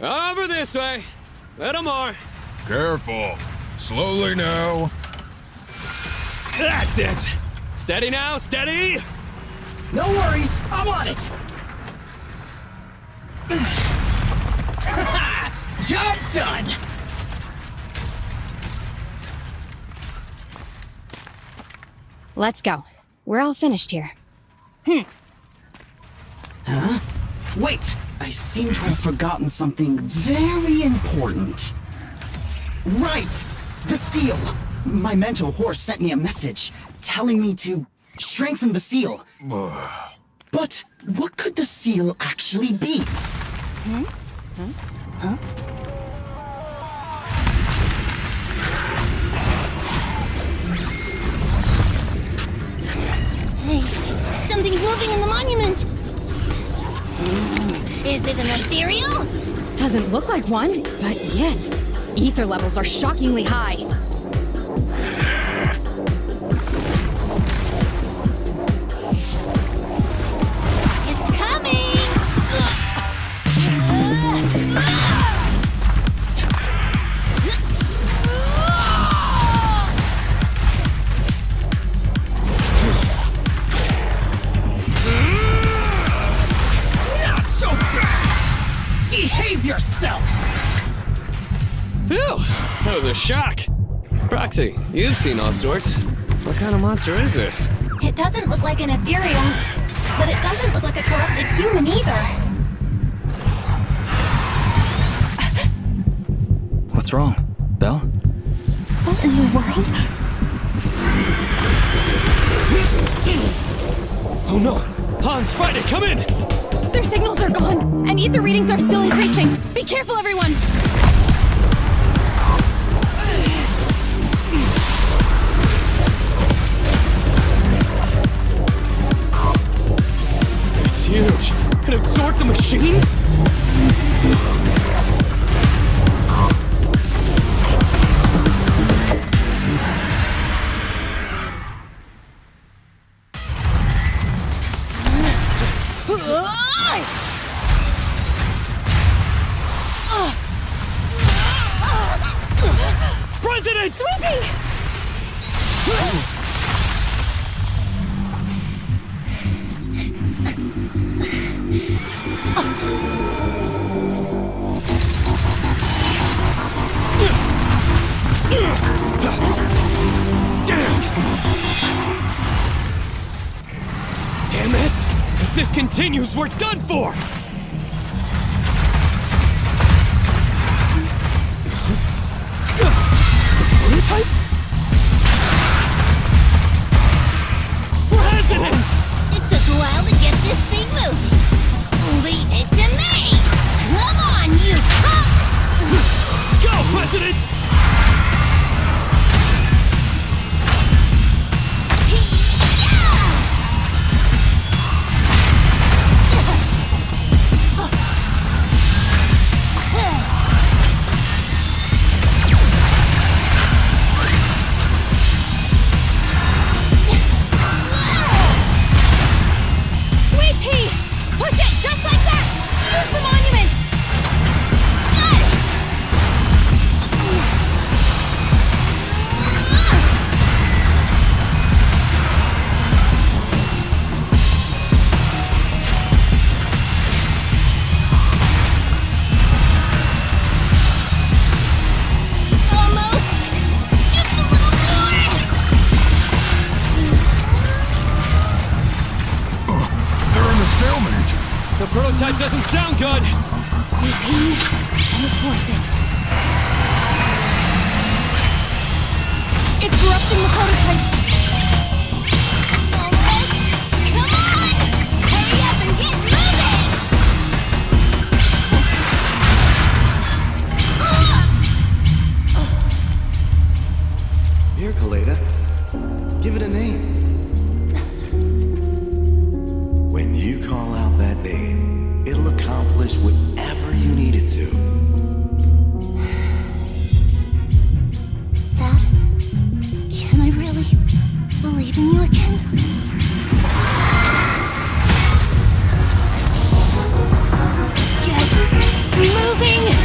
Over this way. Little more. Careful. Slowly now. That's it. Steady now, steady. No worries, I'm on it. Job done. Let's go. We're all finished here. Huh? Wait! I seem to have forgotten something very important. Right! The seal! My mental horse sent me a message telling me to strengthen the seal. But what could the seal actually be? Huh? Hey, something's moving in the monument! Is it an ethereal? Doesn't look like one, but yet, ether levels are shockingly high. It's coming! Not so fast! Behave yourself! Phew, that was a shock. Proxy, you've seen all sorts. What kind of monster is this? It doesn't look like an ethereal, but it doesn't look like a corrupted human either. What's wrong, Belle? What in the world? Oh no! Hans, Friday, come in! Their signals are gone, and ether readings are still increasing. Be careful, everyone! It's huge. It absorbed the machines? President! Sweeping! Damn it! If this continues, we're done for! Prototype? President! It took a while to get this thing moving. Leave it to me! Come on, you punk! Go, President! Sweet pea! Push it just like that! Use the monument! Got it! Almost! Just a little more! They're in a stalemate. The prototype doesn't sound good! Sweet pea, don't force it. It's corrupting the prototype. Almost! Come on! Hurry up and get moving! Here, KOLEDA. Give it a name. When you call out that name, it'll accomplish whatever you need it to. Dad, can I really believe in you again? Get moving!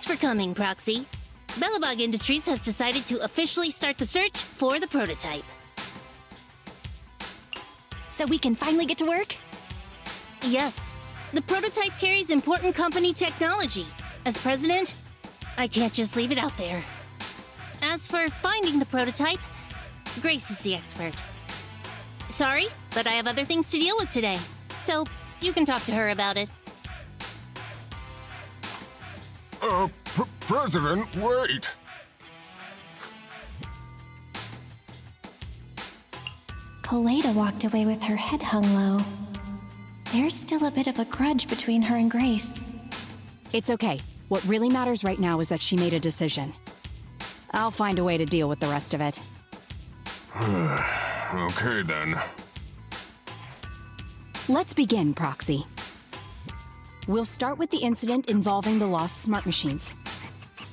Thanks for coming, Proxy. Belobog Industries has decided to officially start the search for the prototype. So we can finally get to work? Yes. The prototype carries important company technology. As president, I can't just leave it out there. As for finding the prototype, Grace is the expert. Sorry, but I have other things to deal with today. So, you can talk to her about it. President, wait! KOLEDA walked away with her head hung low. There's still a bit of a grudge between her and Grace. It's okay. What really matters right now is that she made a decision. I'll find a way to deal with the rest of it. Okay then. Let's begin, Proxy. We'll start with the incident involving the lost smart machines.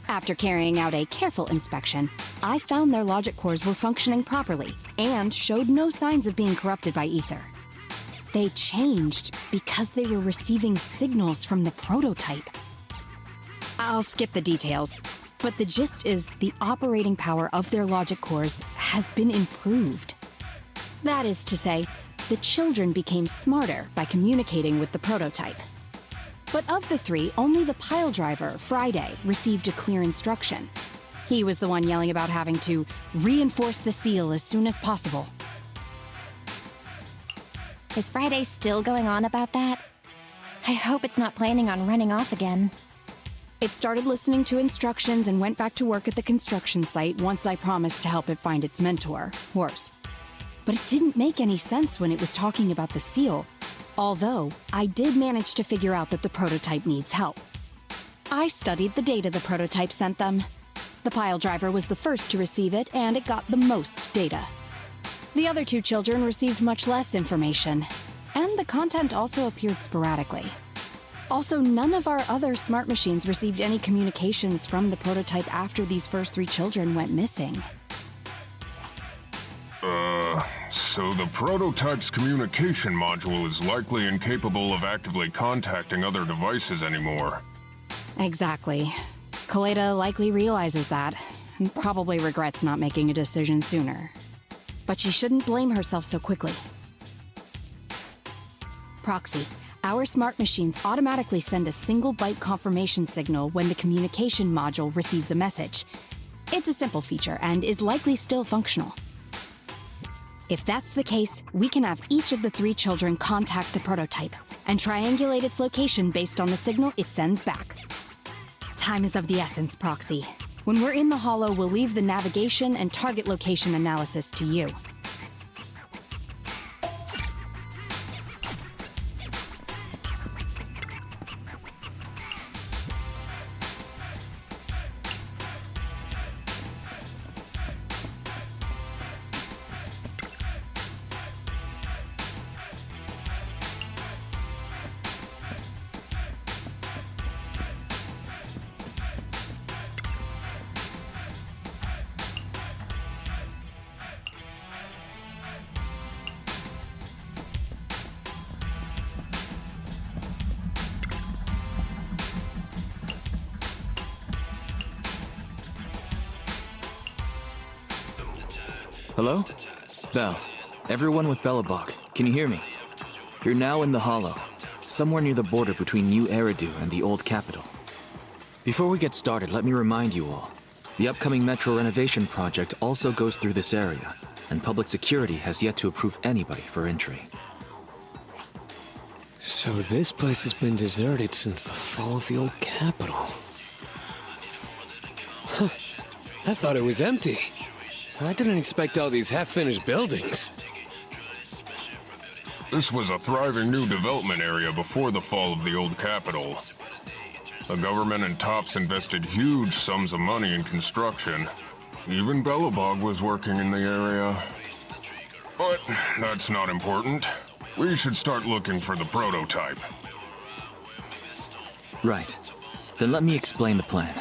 After carrying out a careful inspection, I found their logic cores were functioning properly and showed no signs of being corrupted by ether. They changed because they were receiving signals from the prototype. I'll skip the details, but the gist is the operating power of their logic cores has been improved. That is to say, the children became smarter by communicating with the prototype. But of the three, only the pile driver, Friday, received a clear instruction. He was the one yelling about having to reinforce the seal as soon as possible. Is Friday still going on about that? I hope it's not planning on running off again. It started listening to instructions and went back to work at the construction site once I promised to help it find its mentor, Horse. But it didn't make any sense when it was talking about the seal. Although, I did manage to figure out that the prototype needs help. I studied the data the prototype sent them. The pile driver was the first to receive it, and it got the most data. The other two children received much less information, and the content also appeared sporadically. Also, none of our other smart machines received any communications from the prototype after these first three children went missing. So the prototype's communication module is likely incapable of actively contacting other devices anymore. Exactly. KOLEDA likely realizes that, and probably regrets not making a decision sooner. But she shouldn't blame herself so quickly. Proxy, our smart machines automatically send a single byte confirmation signal when the communication module receives a message. It's a simple feature and is likely still functional. If that's the case, we can have each of the three children contact the prototype and triangulate its location based on the signal it sends back. Time is of the essence, Proxy. When we're in the Hollow, we'll leave the navigation and target location analysis to you. Hello? Bell. Everyone with Belobog, can you hear me? You're now in the Hollow, somewhere near the border between New Eridu and the Old Capital. Before we get started, let me remind you all, the upcoming metro renovation project also goes through this area, and public security has yet to approve anybody for entry. So this place has been deserted since the fall of the Old Capital. Huh. I thought it was empty. I didn't expect all these half-finished buildings. This was a thriving new development area before the fall of the Old Capital. The government and TOPS invested huge sums of money in construction. Even Belobog was working in the area. But that's not important. We should start looking for the prototype. Right. Then let me explain the plan.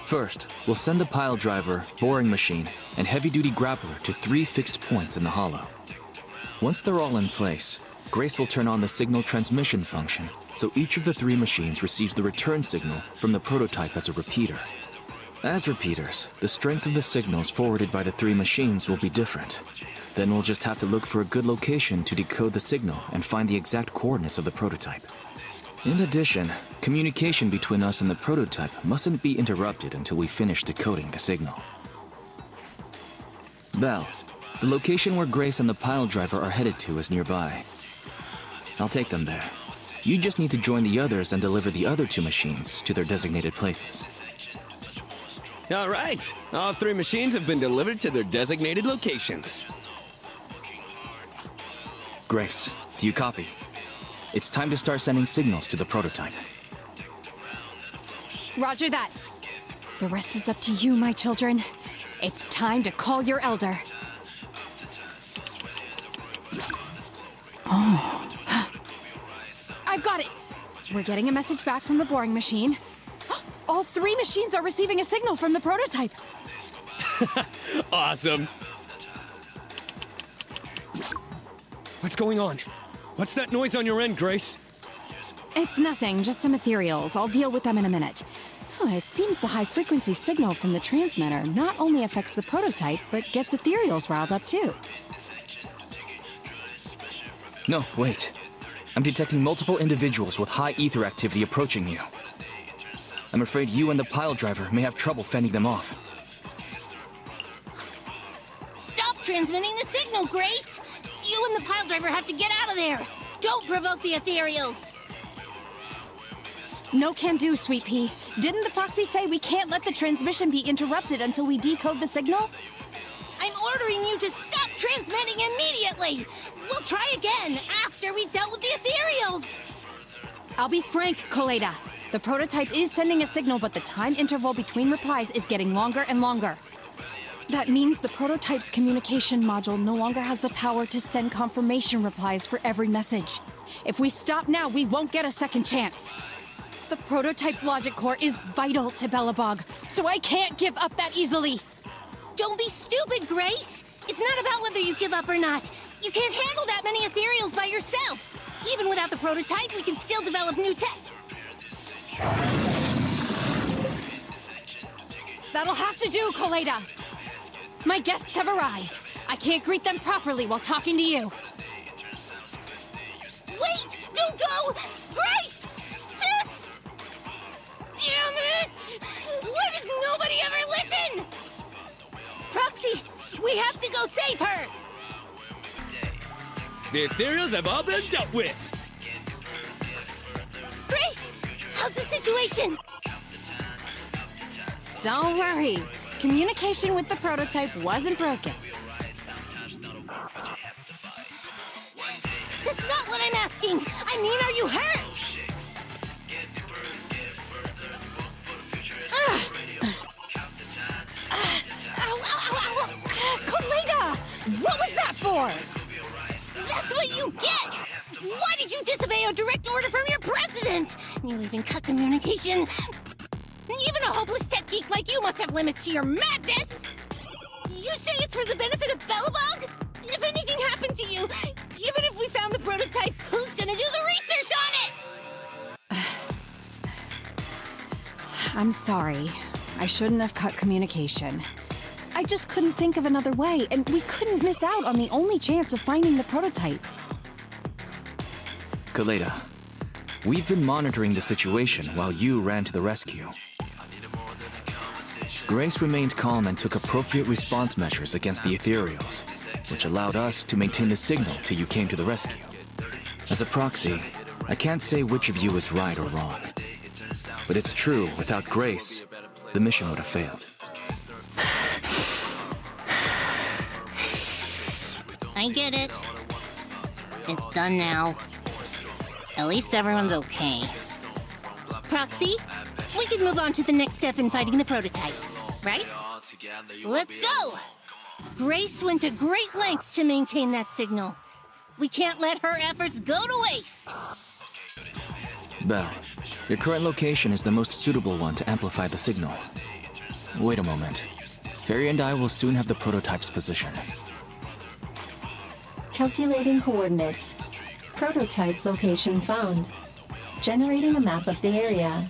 First, we'll send the pile driver, boring machine, and heavy-duty grappler to 3 fixed points in the Hollow. Once they're all in place, Grace will turn on the signal transmission function so each of the 3 machines receives the return signal from the prototype as a repeater. As repeaters, the strength of the signals forwarded by the 3 machines will be different. Then we'll just have to look for a good location to decode the signal and find the exact coordinates of the prototype. In addition, communication between us and the prototype mustn't be interrupted until we finish decoding the signal. Belle, the location where Grace and the pile driver are headed to is nearby. I'll take them there. You just need to join the others and deliver the other 2 machines to their designated places. All right. All 3 machines have been delivered to their designated locations. Grace, do you copy? It's time to start sending signals to the prototype. Roger that. The rest is up to you, my children. It's time to call your elder. Oh. I've got it. We're getting a message back from the boring machine. All 3 machines are receiving a signal from the prototype. Awesome. What's going on? What's that noise on your end, Grace? It's nothing, just some ethereals. I'll deal with them in a minute. It seems the high-frequency signal from the transmitter not only affects the prototype, but gets ethereals riled up too. No, wait. I'm detecting multiple individuals with high ether activity approaching you. I'm afraid you and the pile driver may have trouble fending them off. Stop transmitting the signal, Grace! You and the pile driver have to get out of there! Don't provoke the ethereals! No can do, Sweet Pea. Didn't the proxy say we can't let the transmission be interrupted until we decode the signal? I'm ordering you to stop transmitting immediately! We'll try again after we've dealt with the ethereals! I'll be frank, KOLEDA. The prototype is sending a signal, but the time interval between replies is getting longer and longer. That means the prototype's communication module no longer has the power to send confirmation replies for every message. If we stop now, we won't get a second chance. The prototype's logic core is vital to Belobog, so I can't give up that easily. Don't be stupid, Grace! It's not about whether you give up or not. You can't handle that many ethereals by yourself. Even without the prototype, we can still develop new tech. That'll have to do, KOLEDA. My guests have arrived. I can't greet them properly while talking to you. Wait! Don't go! Grace! Sis! Damn it! Why does nobody ever listen? Proxy, we have to go save her! The ethereals have all been dealt with. Grace! How's the situation? Don't worry. Communication with the prototype wasn't broken. That's not what I'm asking! I mean, are you hurt? KOLEDA! What was that for? That's what you get! Why did you disobey a direct order from your president? You even cut communication. Even a hopeless tech geek like you must have limits to your madness! You say it's for the benefit of Belobog? If anything happened to you, even if we found the prototype, who's gonna do the research on it? I'm sorry. I shouldn't have cut communication. I just couldn't think of another way, and we couldn't miss out on the only chance of finding the prototype. KOLEDA, we've been monitoring the situation while you ran to the rescue. Grace remained calm and took appropriate response measures against the ethereals, which allowed us to maintain the signal till you came to the rescue. As a proxy, I can't say which of you is right or wrong. But it's true, without Grace, the mission would have failed. I get it. It's done now. At least everyone's okay. Proxy, we can move on to the next step in fighting the prototype, right? Let's go! Grace went to great lengths to maintain that signal. We can't let her efforts go to waste! Belle, your current location is the most suitable one to amplify the signal. Wait a moment. Fairy and I will soon have the prototype's position. Calculating coordinates. Prototype location found. generating a map of the area.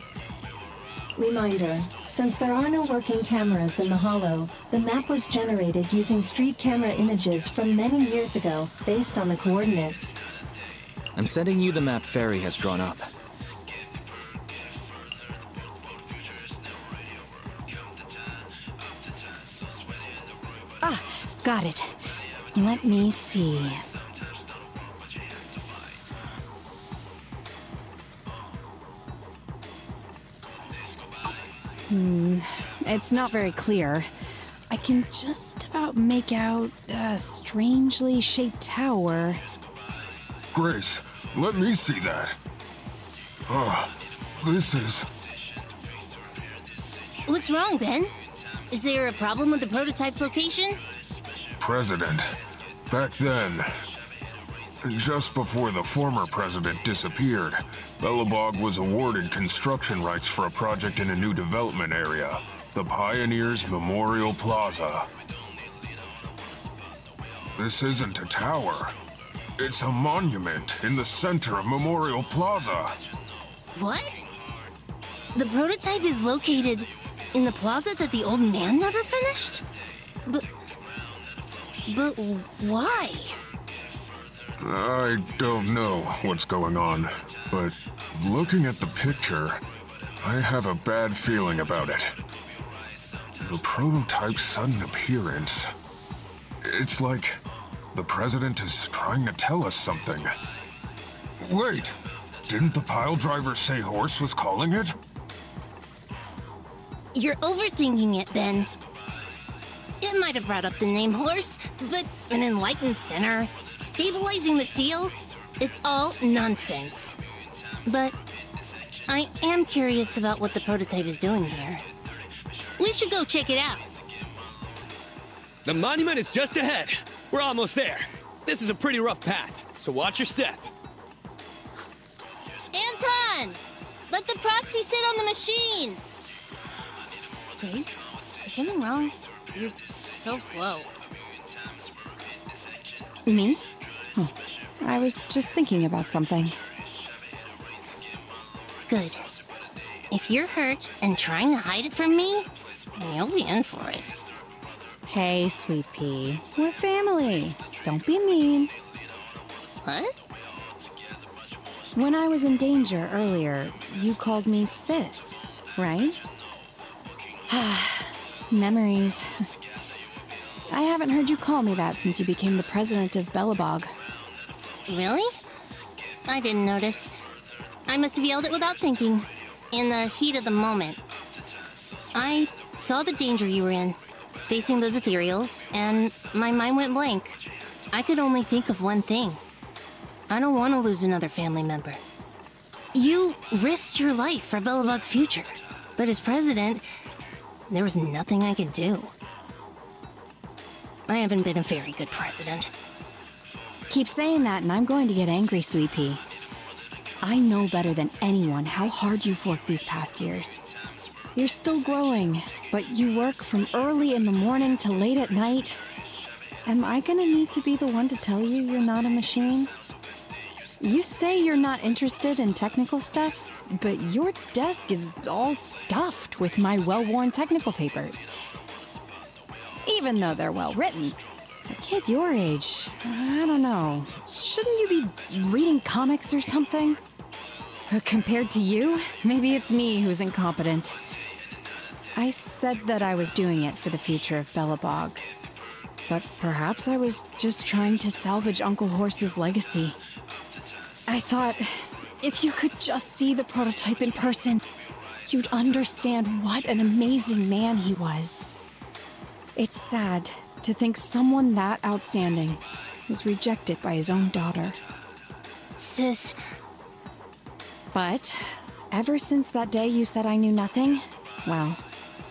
Reminder, since there are no working cameras in the Hollow, the map was generated using street camera images from many years ago based on the coordinates. I'm sending you the map Fairy has drawn up. Ah, got it. Let me see. It's not very clear. I can just about make out a strangely shaped tower. Grace, let me see that. This is... What's wrong, Ben? Is there a problem with the prototype's location? President. Back then, just before the former president disappeared, Belobog was awarded construction rights for a project in a new development area, the Pioneers Memorial Plaza. This isn't a tower. It's a monument in the center of Memorial Plaza. What? The prototype is located in the plaza that the old man never finished? But why? I don't know what's going on, but looking at the picture, I have a bad feeling about it. The prototype's sudden appearance. It's like the president is trying to tell us something. Wait, didn't the pile driver say Horse was calling it? You're overthinking it, Ben. It might have brought up the name Horse, but an enlightened sinner, stabilizing the seal, it's all nonsense. But I am curious about what the prototype is doing here. We should go check it out. The monument is just ahead. We're almost there. This is a pretty rough path, so watch your step. Anton! Let the proxy sit on the machine! Grace, is something wrong? You're so slow. Me? Oh, I was just thinking about something. Good. If you're hurt and trying to hide it from me, you'll be in for it. Hey, Sweet Pea. We're family. Don't be mean. What? When I was in danger earlier, you called me Sis, right? Memories. I haven't heard you call me that since you became the president of Belobog. Really? I didn't notice. I must have yelled it without thinking, in the heat of the moment. I saw the danger you were in, facing those ethereals, and my mind went blank. I could only think of one thing. I don't want to lose another family member. You risked your life for Belobog's future, but as president, there was nothing I could do. I haven't been a very good president. Keep saying that and I'm going to get angry, Sweet Pea. I know better than anyone how hard you've worked these past years. You're still growing, but you work from early in the morning to late at night. Am I gonna need to be the one to tell you you're not a machine? You say you're not interested in technical stuff, but your desk is all stuffed with my well-worn technical papers. Even though they're well-written. A kid your age, I don't know. Shouldn't you be reading comics or something? Compared to you, maybe it's me who's incompetent. I said that I was doing it for the future of Belobog. But perhaps I was just trying to salvage Uncle Horse's legacy. I thought, if you could just see the prototype in person, you'd understand what an amazing man he was. It's sad to think someone that outstanding is rejected by his own daughter. Sis. But ever since that day you said I knew nothing, well,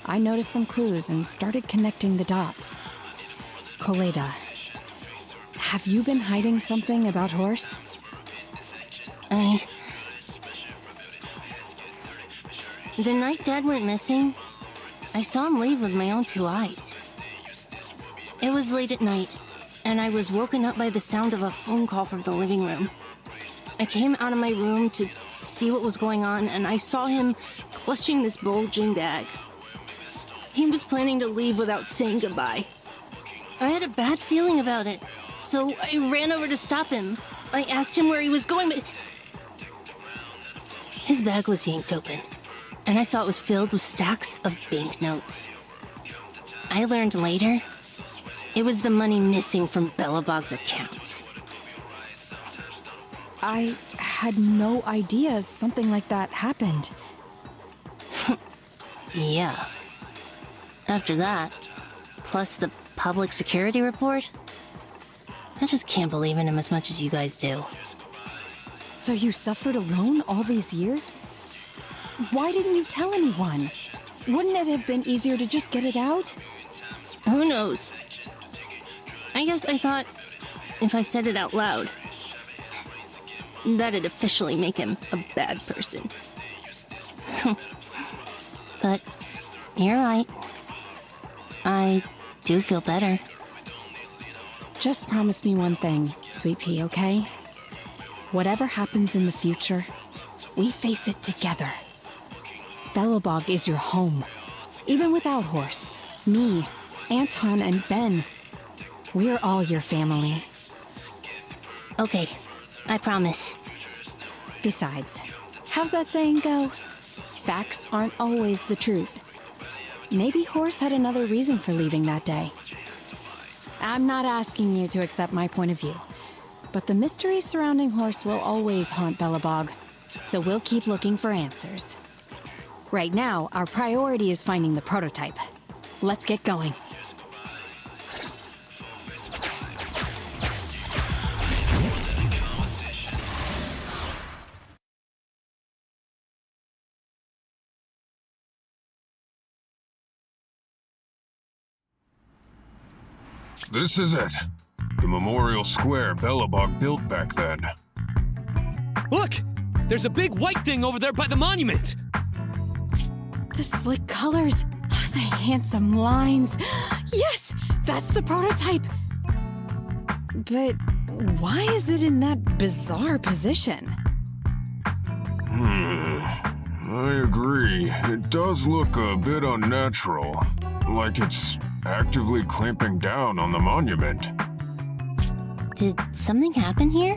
I noticed some clues and started connecting the dots. KOLEDA, have you been hiding something about Horse? The night Dad went missing, I saw him leave with my own two eyes. It was late at night, and I was woken up by the sound of a phone call from the living room. I came out of my room to see what was going on, and I saw him clutching this bulging bag. He was planning to leave without saying goodbye. I had a bad feeling about it, so I ran over to stop him. I asked him where he was going, but his bag was yanked open, and I saw it was filled with stacks of banknotes. I learned later it was the money missing from Belobog's accounts. I had no idea something like that happened. Yeah. After that, plus the public security report, I just can't believe in him as much as you guys do. So you suffered alone all these years? Why didn't you tell anyone? Wouldn't it have been easier to just get it out? Who knows? I guess I thought if I said it out loud, that'd officially make him a bad person. But you're right. I do feel better. Just promise me one thing, Sweet Pea, okay? Whatever happens in the future, we face it together. Belobog is your home. Even without Horse, me, Anton, and Ben, we're all your family. Okay, I promise. Besides, how's that saying go? Facts aren't always the truth. Maybe Horse had another reason for leaving that day. I'm not asking you to accept my point of view, but the mystery surrounding Horse will always haunt Belobog, so we'll keep looking for answers. Right now, our priority is finding the prototype. Let's get going. This is it. The memorial square Belobog built back then. Look! There's a big white thing over there by the monument! The slick colors, the handsome lines. Yes, that's the prototype. But why is it in that bizarre position? I agree. It does look a bit unnatural. Like it's actively clamping down on the monument. Did something happen here?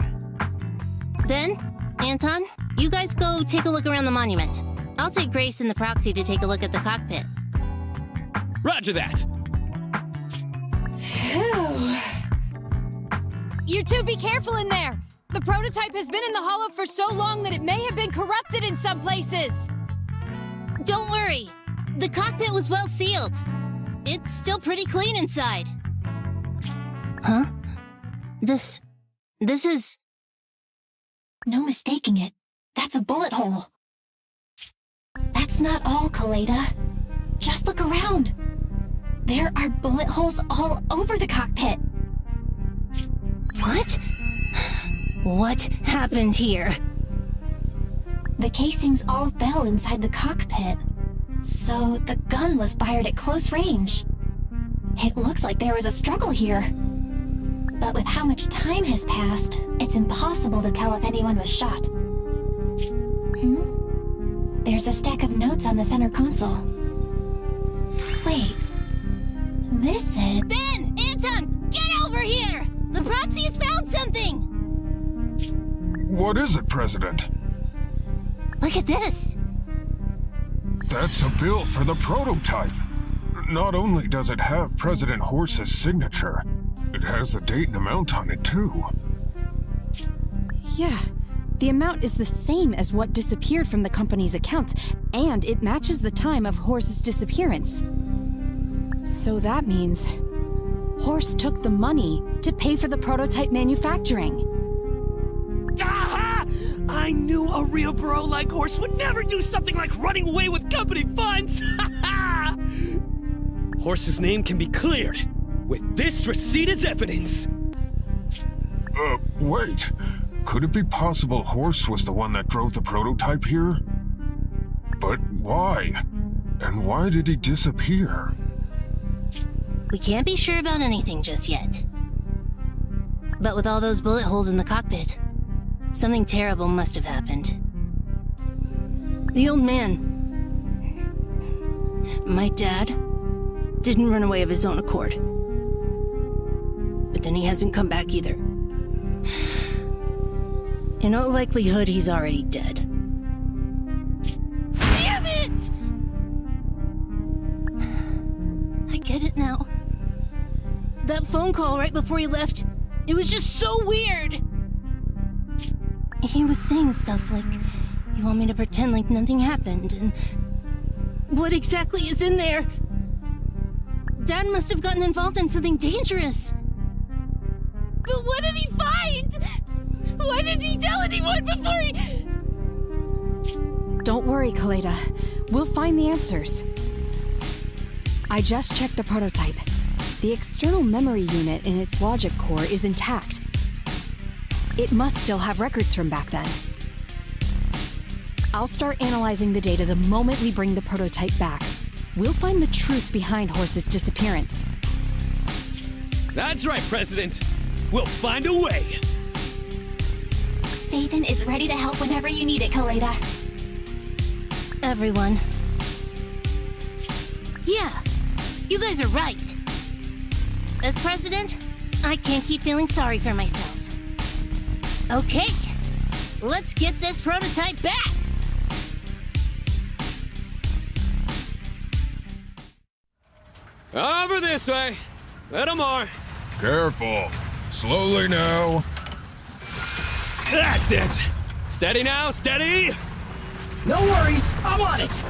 Ben? Anton? You guys go take a look around the monument. I'll take Grace and the Proxy to take a look at the cockpit. Roger that! Phew. You two be careful in there! The prototype has been in the hollow for so long that it may have been corrupted in some places! Don't worry! The cockpit was well sealed. It's still pretty clean inside. Huh? This is... No mistaking it. That's a bullet hole. That's not all, KOLEDA. Just look around. There are bullet holes all over the cockpit. What? What happened here? The casings all fell inside the cockpit. So the gun was fired at close range. It looks like there was a struggle here. But with how much time has passed, it's impossible to tell if anyone was shot. There's a stack of notes on the center console. Wait. This is... Ben! Anton! Get over here! The Proxy has found something! What is it, President? Look at this! That's a bill for the prototype. Not only does it have President Horse's signature, it has the date and amount on it, too. Yeah, the amount is the same as what disappeared from the company's accounts, and it matches the time of Horse's disappearance. So that means Horse took the money to pay for the prototype manufacturing. Aha! I knew a real bro like Horse would never do something like running away with company funds! Horse's name can be cleared with this receipt as evidence. Wait. Could it be possible Horse was the one that drove the prototype here? But why? And why did he disappear? We can't be sure about anything just yet. But with all those bullet holes in the cockpit, Something terrible must have happened. The old man, my dad, didn't run away of his own accord. But then he hasn't come back either. In all likelihood, he's already dead. Damn it! I get it now. That phone call right before he left, it was just so weird. He was saying stuff like, you want me to pretend like nothing happened, and what exactly is in there? Dad must have gotten involved in something dangerous. But what did he find? Why didn't he tell anyone before he... Don't worry, KOLEDA. We'll find the answers. I just checked the prototype. The external memory unit in its logic core is intact. It must still have records from back then. I'll start analyzing the data the moment we bring the prototype back. We'll find the truth behind Horse's disappearance. That's right, President. We'll find a way. Nathan is ready to help whenever you need it, KOLEDA. Everyone. Yeah, you guys are right. As president, I can't keep feeling sorry for myself. Okay, let's get this prototype back! Over this way. Little more. Careful. Slowly now. That's it. Steady now, steady. No worries, I'm on it.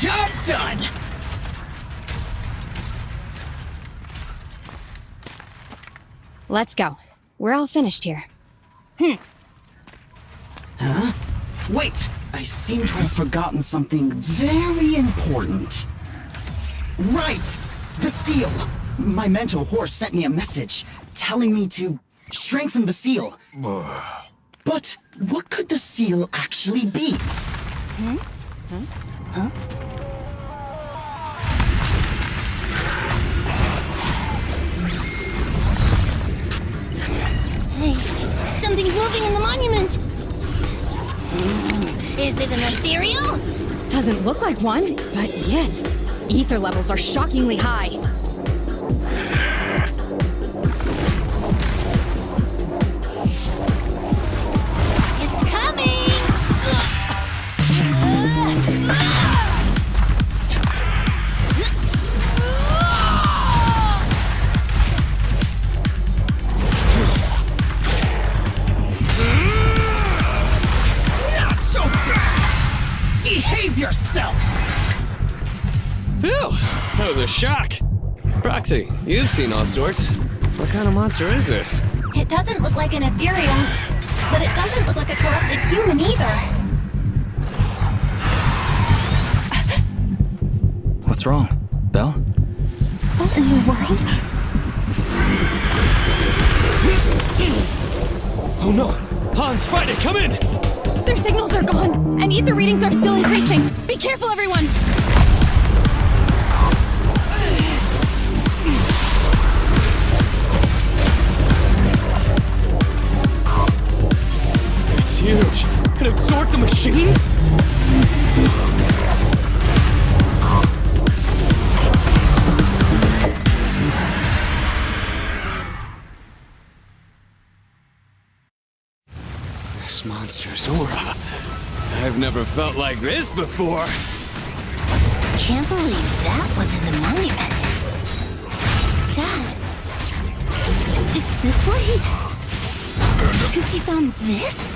Job done. Let's go. We're all finished here. Huh? Wait! I seem to have forgotten something very important. Right! The seal! My mental horse sent me a message telling me to strengthen the seal. But what could the seal actually be? Hey, something's moving in the monument! Is it an ethereal? Doesn't look like one, but yet, ether levels are shockingly high. It's coming! Not so fast! Behave yourself! Phew, that was a shock. Proxy, you've seen all sorts. What kind of monster is this? It doesn't look like an ethereal, but it doesn't look like a corrupted human either. What's wrong, Belle? What in the world? Oh no! Hans, Friday, come in! Their signals are gone, and ether readings are still increasing. Be careful, everyone! It's huge. It absorbed the machines? This monster's aura. I've never felt like this before. Can't believe that was in the monument. Dad, is this why he... Because he found this?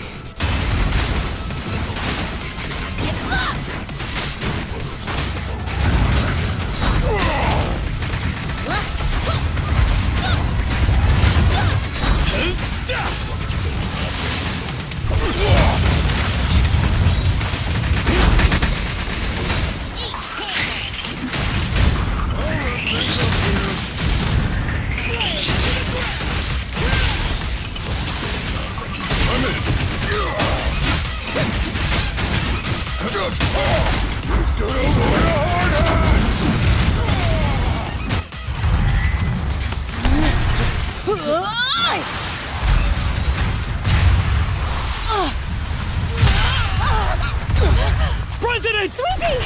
President! Sweepy!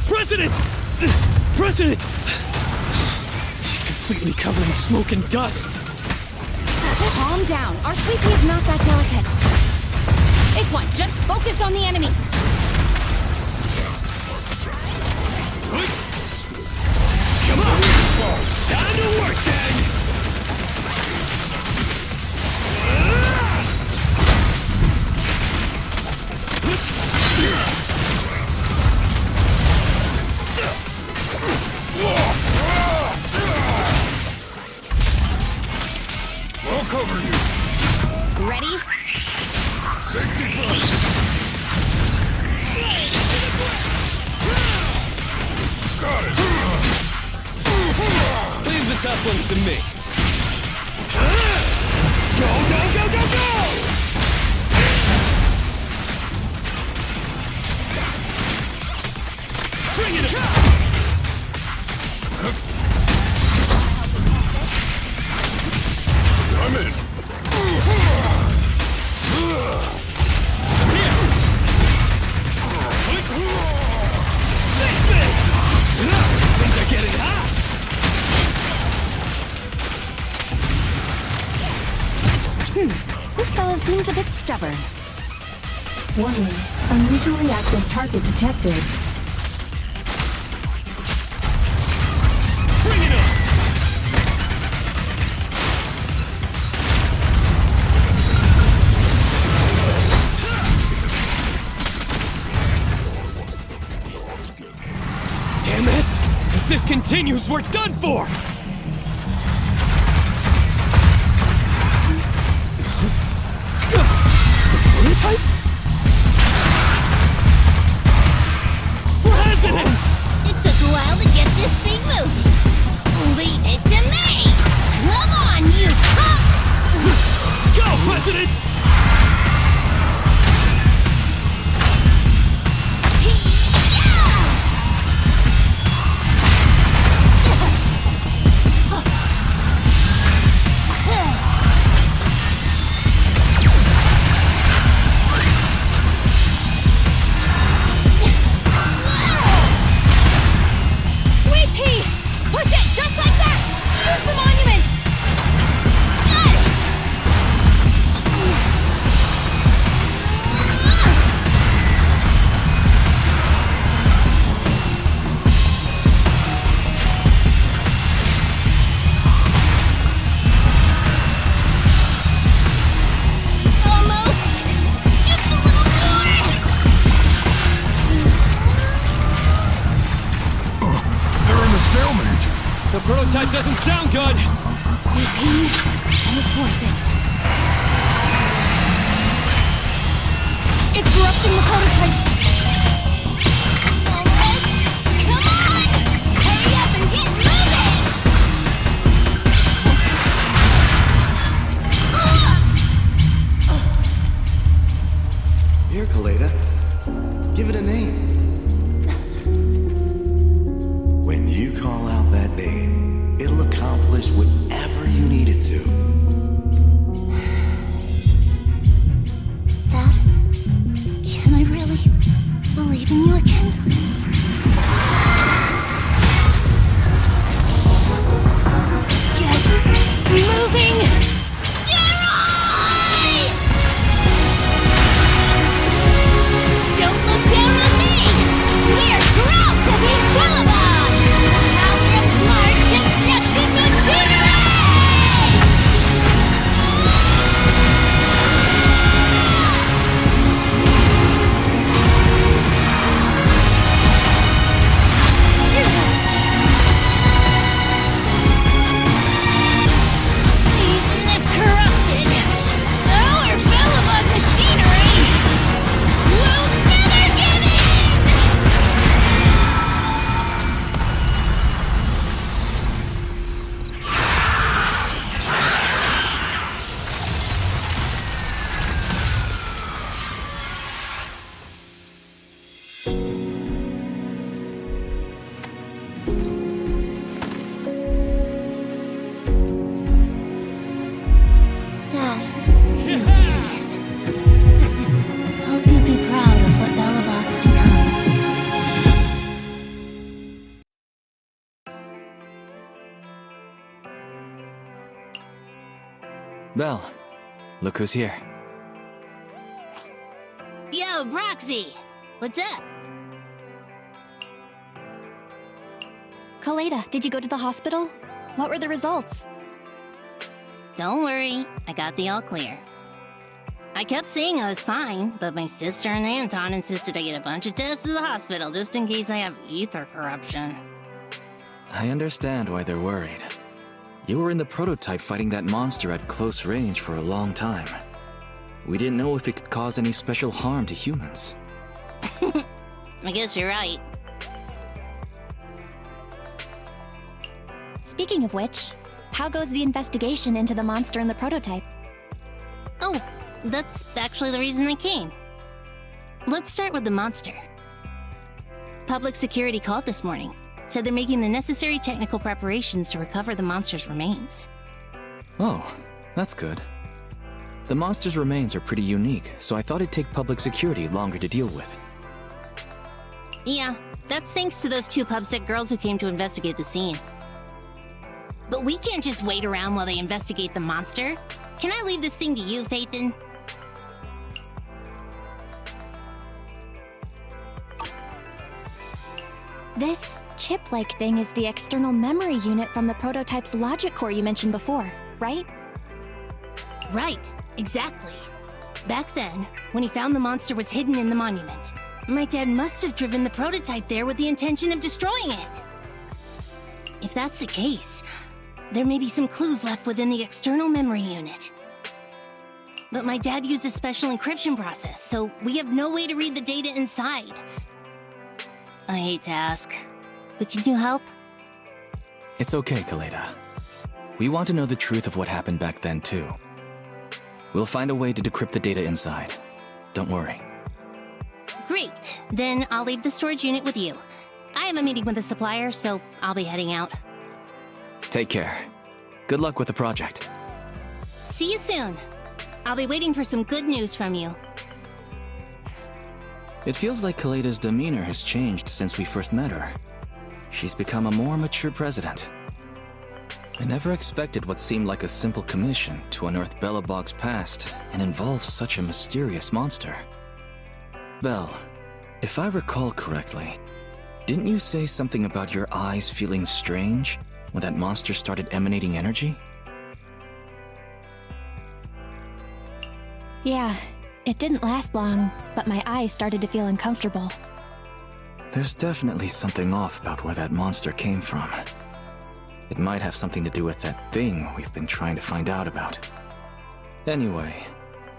President! President! She's completely covered in smoke and dust. Calm down. Our sweepy is not that delicate. It's fine. Just focus on the enemy. Come on! Time to work, gang! I'll cover you. Ready? Safety first. Got it. Leave the tough ones to me. Go, go, go, go, go! Bring it up! I'm in. Things are getting hot! This fellow seems a bit stubborn. Warning, unusually active target detected. Bring it on! Damn it! If this continues, we're done for! Prototype? President! It took a while to get this thing moving. Leave it to me! Come on, you punk! Go, President! Sweet pea! Push it just like that! Use the monument! Got it! Almost! Just a little more! They're in a stalemate. The prototype doesn't sound good! Sweet pea, don't force it. It's corrupting the prototype! Almost! Come on! Hurry up and get moving! Here, KOLEDA. Give it a name. When you call out that name, it'll accomplish whatever you need it to. Dad, can I really believe in you again? Get moving! Jerry! Don't look down on me! Belle, look who's here. Yo, Proxy! What's up? KOLEDA, did you go to the hospital? What were the results? Don't worry, I got the all clear. I kept saying I was fine, but my sister and Anton insisted I get a bunch of tests at the hospital just in case I have ether corruption. I understand why they're worried. You were in the prototype fighting that monster at close range for a long time. We didn't know if it could cause any special harm to humans. I guess you're right. Speaking of which, how goes the investigation into the monster in the prototype? Oh, that's actually the reason I came. Let's start with the monster. Public security called this morning. Said they're making the necessary technical preparations to recover the monster's remains. Oh, that's good. The monster's remains are pretty unique, so I thought it'd take public security longer to deal with. Yeah, that's thanks to those 2 PubSec girls who came to investigate the scene. But we can't just wait around while they investigate the monster. Can I leave this thing to you, Phaethon? This chip-like thing is the external memory unit from the prototype's logic core you mentioned before, right? Right, exactly. Back then, when he found the monster was hidden in the monument, my dad must have driven the prototype there with the intention of destroying it. If that's the case, there may be some clues left within the external memory unit. But my dad used a special encryption process, so we have no way to read the data inside. I hate to ask, but can you help? It's okay, KOLEDA. We want to know the truth of what happened back then, too. We'll find a way to decrypt the data inside. Don't worry. Great, then I'll leave the storage unit with you. I have a meeting with the supplier, so I'll be heading out. Take care. Good luck with the project. See you soon. I'll be waiting for some good news from you. It feels like KOLEDA's demeanor has changed since we first met her. She's become a more mature president. I never expected what seemed like a simple commission to unearth Belobog's past and involve such a mysterious monster. Belle, if I recall correctly, didn't you say something about your eyes feeling strange when that monster started emanating energy? Yeah, it didn't last long, but my eyes started to feel uncomfortable. There's definitely something off about where that monster came from. It might have something to do with that thing we've been trying to find out about. Anyway,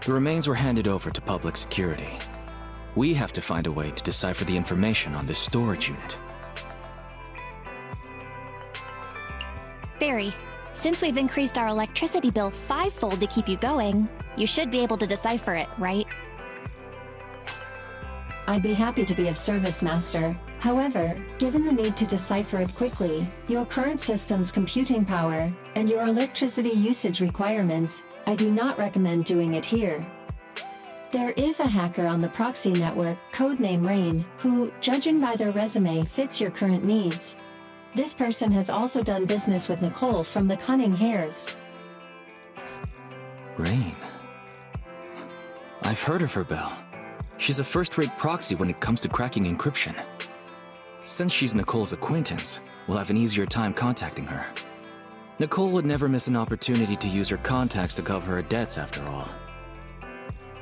the remains were handed over to public security. We have to find a way to decipher the information on this storage unit. Barry, since we've increased our electricity bill 5-fold to keep you going, you should be able to decipher it, right? I'd be happy to be of service, Master. However, given the need to decipher it quickly, your current system's computing power, and your electricity usage requirements, I do not recommend doing it here. There is a hacker on the Proxy network, codename Rain, who, judging by their resume, fits your current needs. This person has also done business with Nicole from the Cunning Hares. Rain. I've heard of her, Belle. She's a first-rate proxy when it comes to cracking encryption. Since she's Nicole's acquaintance, we'll have an easier time contacting her. Nicole would never miss an opportunity to use her contacts to cover her debts, after all.